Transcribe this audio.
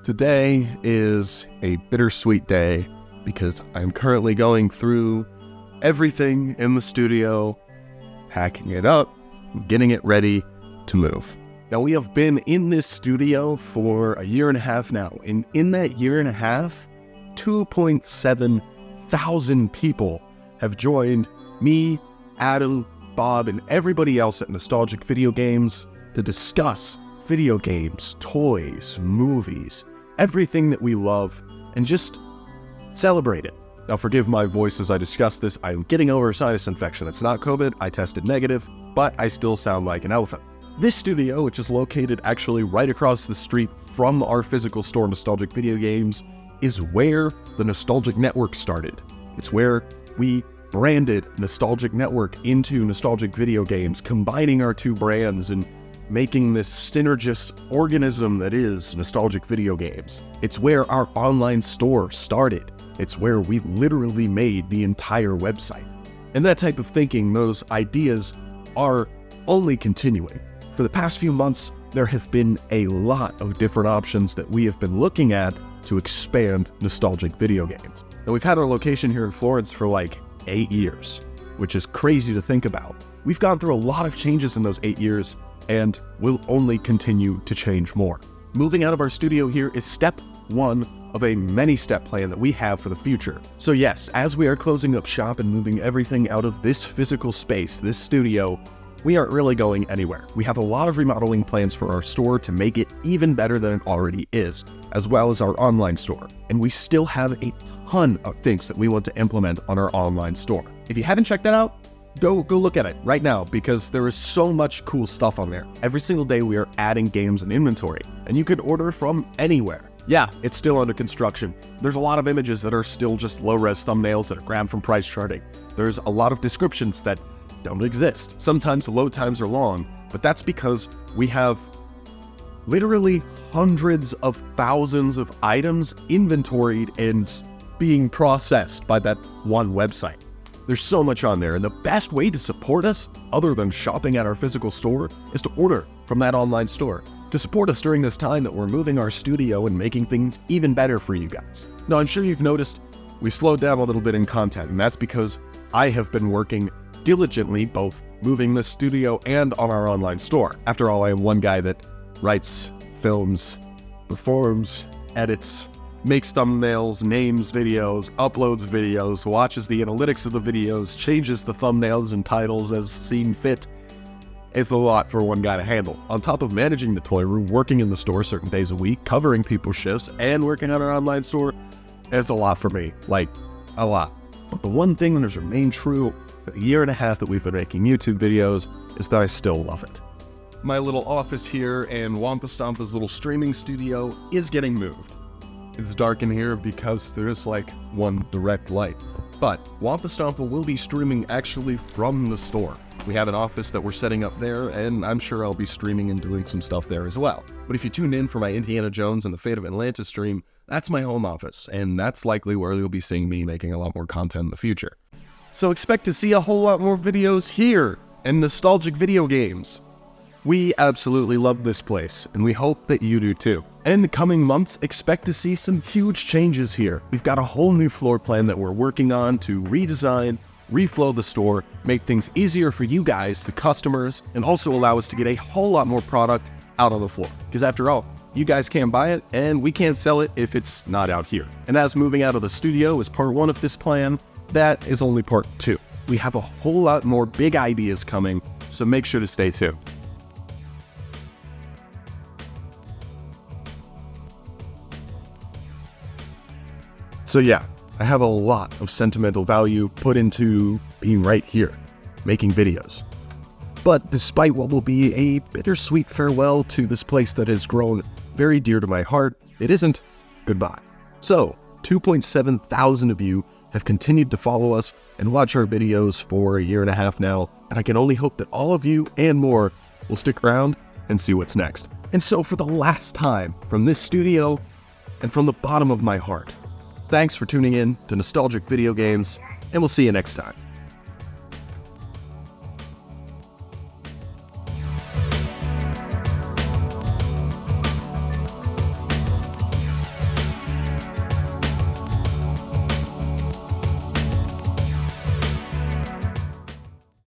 Today is a bittersweet day because I'm currently going through everything in the studio, packing it up, getting it ready to move. Now, we have been in this studio for a year and a half now, and in that year and a half, 2.7 thousand people have joined me, Adam, Bob, and everybody else at Nostalgic Video Games to discuss video games, toys, movies, everything that we love, and just celebrate it. Now, forgive my voice as I discuss this. I'm getting over a sinus infection. It's not COVID. I tested negative, but I still sound like an elephant. This studio, which is located actually right across the street from our physical store, Nostalgic Video Games, is where the Nostalgic Network started. It's where we branded Nostalgic Network into Nostalgic Video Games, combining our two brands and making this synergist organism that is Nostalgic Video Games. It's where our online store started. It's where we literally made the entire website. And that type of thinking, those ideas are only continuing. For the past few months, there have been a lot of different options that we have been looking at to expand Nostalgic Video Games. And we've had our location here in Florence for like 8 years, which is crazy to think about. We've gone through a lot of changes in those 8 years, and will only continue to change more. Moving out of our studio here is step one of a many-step plan that we have for the future. So yes, as we are closing up shop and moving everything out of this physical space, this studio, we aren't really going anywhere. We have a lot of remodeling plans for our store to make it even better than it already is, as well as our online store. And we still have a ton of things that we want to implement on our online store. If you haven't checked that out, go look at it right now, because there is so much cool stuff on there. Every single day we are adding games and inventory, and you could order from anywhere. Yeah, it's still under construction. There's a lot of images that are still just low-res thumbnails that are grabbed from price charting. There's a lot of descriptions that don't exist. Sometimes the load times are long, but that's because we have literally hundreds of thousands of items inventoried and being processed by that one website. There's so much on there, and the best way to support us, other than shopping at our physical store, is to order from that online store, to support us during this time that we're moving our studio and making things even better for you guys. Now, I'm sure you've noticed we've slowed down a little bit in content, and that's because I have been working diligently, both moving the studio and on our online store. After all, I am one guy that writes, films, performs, edits, makes thumbnails, names videos, uploads videos, watches the analytics of the videos, changes the thumbnails and titles as seen fit. It's a lot for one guy to handle. On top of managing the toy room, working in the store certain days a week, covering people's shifts, and working on our online store, it's a lot for me. Like, a lot. But the one thing that has remained true for the year and a half that we've been making YouTube videos is that I still love it. My little office here and Wampa Stompa's little streaming studio is getting moved. It's dark in here because there's like one direct light. But Wampa Stompa will be streaming actually from the store. We have an office that we're setting up there, and I'm sure I'll be streaming and doing some stuff there as well. But if you tuned in for my Indiana Jones and the Fate of Atlantis stream, that's my home office, and that's likely where you'll be seeing me making a lot more content in the future. So expect to see a whole lot more videos here in Nostalgic Video Games. We absolutely love this place, and we hope that you do too. And in the coming months, expect to see some huge changes here. We've got a whole new floor plan that we're working on to redesign, reflow the store, make things easier for you guys, the customers, and also allow us to get a whole lot more product out on the floor. Because after all, you guys can't buy it, and we can't sell it if it's not out here. And as moving out of the studio is part one of this plan, that is only part two. We have a whole lot more big ideas coming, so make sure to stay tuned. So yeah, I have a lot of sentimental value put into being right here, making videos. But despite what will be a bittersweet farewell to this place that has grown very dear to my heart, it isn't goodbye. So, 2.7 thousand of you have continued to follow us and watch our videos for a year and a half now, and I can only hope that all of you and more will stick around and see what's next. And so for the last time, from this studio and from the bottom of my heart, thanks for tuning in to Nostalgic Video Games, and we'll see you next time.